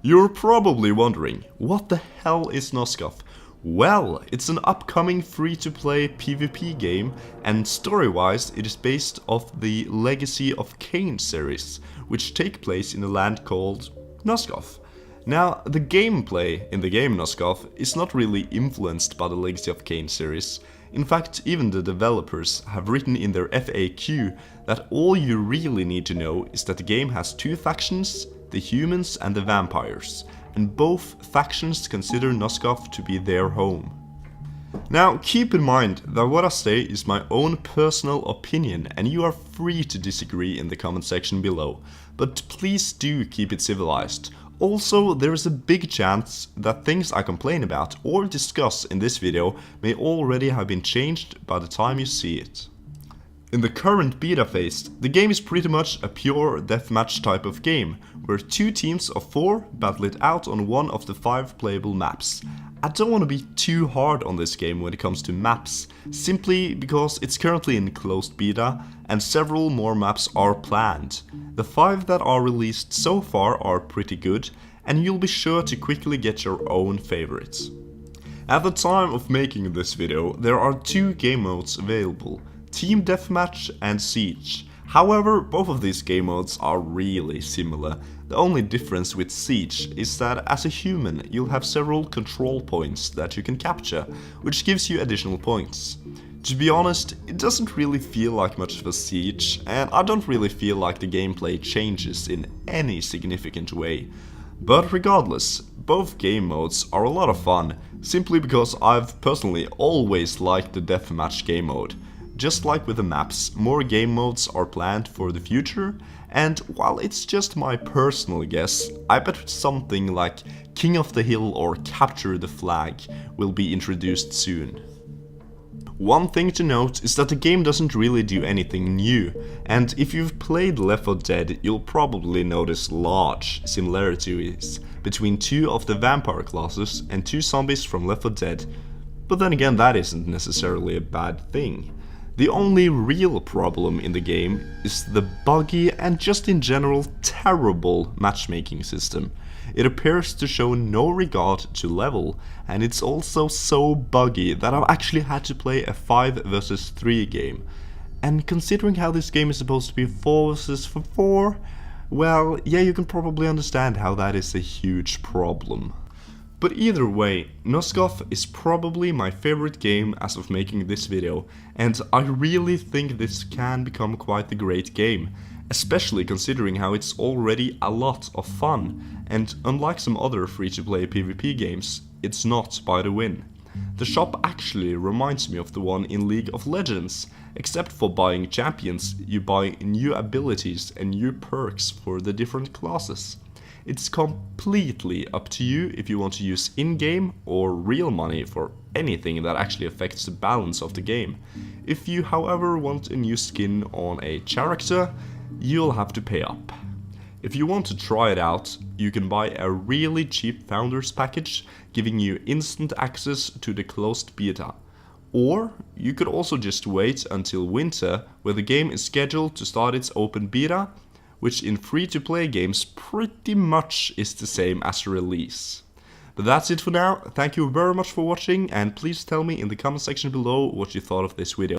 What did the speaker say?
You're probably wondering, what the hell is Nosgoth? Well, it's an upcoming free-to-play PvP game, and story-wise it is based off the Legacy of Kain series, which take place in a land called Nosgoth. Now, the gameplay in the game Nosgoth is not really influenced by the Legacy of Kain series. In fact, even the developers have written in their FAQ that all you really need to know is that the game has two factions, the humans and the vampires, and both factions consider Nosgoth to be their home. Now, keep in mind that what I say is my own personal opinion, and you are free to disagree in the comment section below, but please do keep it civilized. Also, there is a big chance that things I complain about or discuss in this video may already have been changed by the time you see it. In the current beta phase, the game is pretty much a pure deathmatch type of game, where two teams of 4 battle it out on one of the 5 playable maps. I don't want to be too hard on this game when it comes to maps, simply because it's currently in closed beta and several more maps are planned. The 5 that are released so far are pretty good, and you'll be sure to quickly get your own favorites. At the time of making this video, there are 2 game modes available: Team Deathmatch and Siege. However, both of these game modes are really similar. The only difference with Siege is that as a human you'll have several control points that you can capture, which gives you additional points. To be honest, it doesn't really feel like much of a siege, and I don't really feel like the gameplay changes in any significant way. But regardless, both game modes are a lot of fun, simply because I've personally always liked the deathmatch game mode. Just like with the maps, more game modes are planned for the future, and while it's just my personal guess, I bet something like King of the Hill or Capture the Flag will be introduced soon. One thing to note is that the game doesn't really do anything new, and if you've played Left 4 Dead, you'll probably notice large similarities between 2 of the vampire classes and 2 zombies from Left 4 Dead, but then again that isn't necessarily a bad thing. The only real problem in the game is the buggy and just in general terrible matchmaking system. It appears to show no regard to level, and it's also so buggy that I've actually had to play a 5 vs 3 game. And considering how this game is supposed to be 4 vs 4, well, yeah, you can probably understand how that is a huge problem. But either way, Nosgoth is probably my favorite game as of making this video, and I really think this can become quite a great game, especially considering how it's already a lot of fun, and unlike some other free-to-play PvP games, it's not by the win. The shop actually reminds me of the one in League of Legends, except for buying champions, you buy new abilities and new perks for the different classes. It's completely up to you if you want to use in-game or real money for anything that actually affects the balance of the game. If you however want a new skin on a character, you'll have to pay up. If you want to try it out, you can buy a really cheap founders package giving you instant access to the closed beta. Or you could also just wait until winter, where the game is scheduled to start its open beta, which in free-to-play games pretty much is the same as a release. But that's it for now. Thank you very much for watching, and please tell me in the comment section below what you thought of this video.